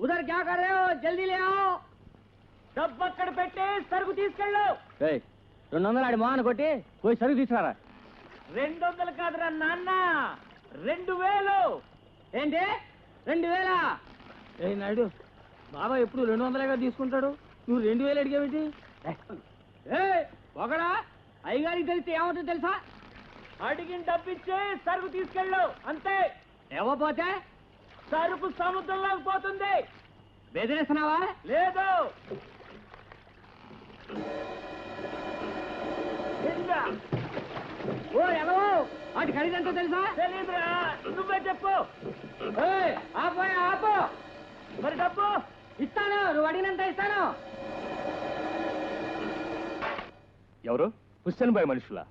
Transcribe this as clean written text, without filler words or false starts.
उधर क्या कर रहे हो? जल्दी ले आओ। డబ్బు అక్కడ పెట్టి సరుకు తీసుకెళ్ళు. 200 ఆడి మోహన్ కొట్టి పోయి సరుకు తీసుకురా. 200 కాదురా నాన్న, 2000. ఏంటి 2000? ఏ నాయుడు, బాబా ఎప్పుడు 200గా తీసుకుంటాడు, నువ్వు 2000 అడిగావేంటి? ఒకడా అయ్యగారికి తెలిస్తే ఏమవుతుందో తెలుసా? అడిగిన డబ్బిచ్చే సరుకు తీసుకెళ్ళు అంతే. ఇవ్వపోతే సరుకు సముద్రంలోకి పోతుంది. బెదిరిస్తున్నావా? లేదు. ఓ ఎవో వాటి ఖరీదంతా తెలుసా? తెలీదురా, నువ్వే చెప్పు. ఆపోయా ఆపో. మరి డబ్బు ఇస్తాను, నువ్వు అడిగినంత ఇస్తాను. ఎవరు? హుస్సేన్ బాయ్ మనుషులా?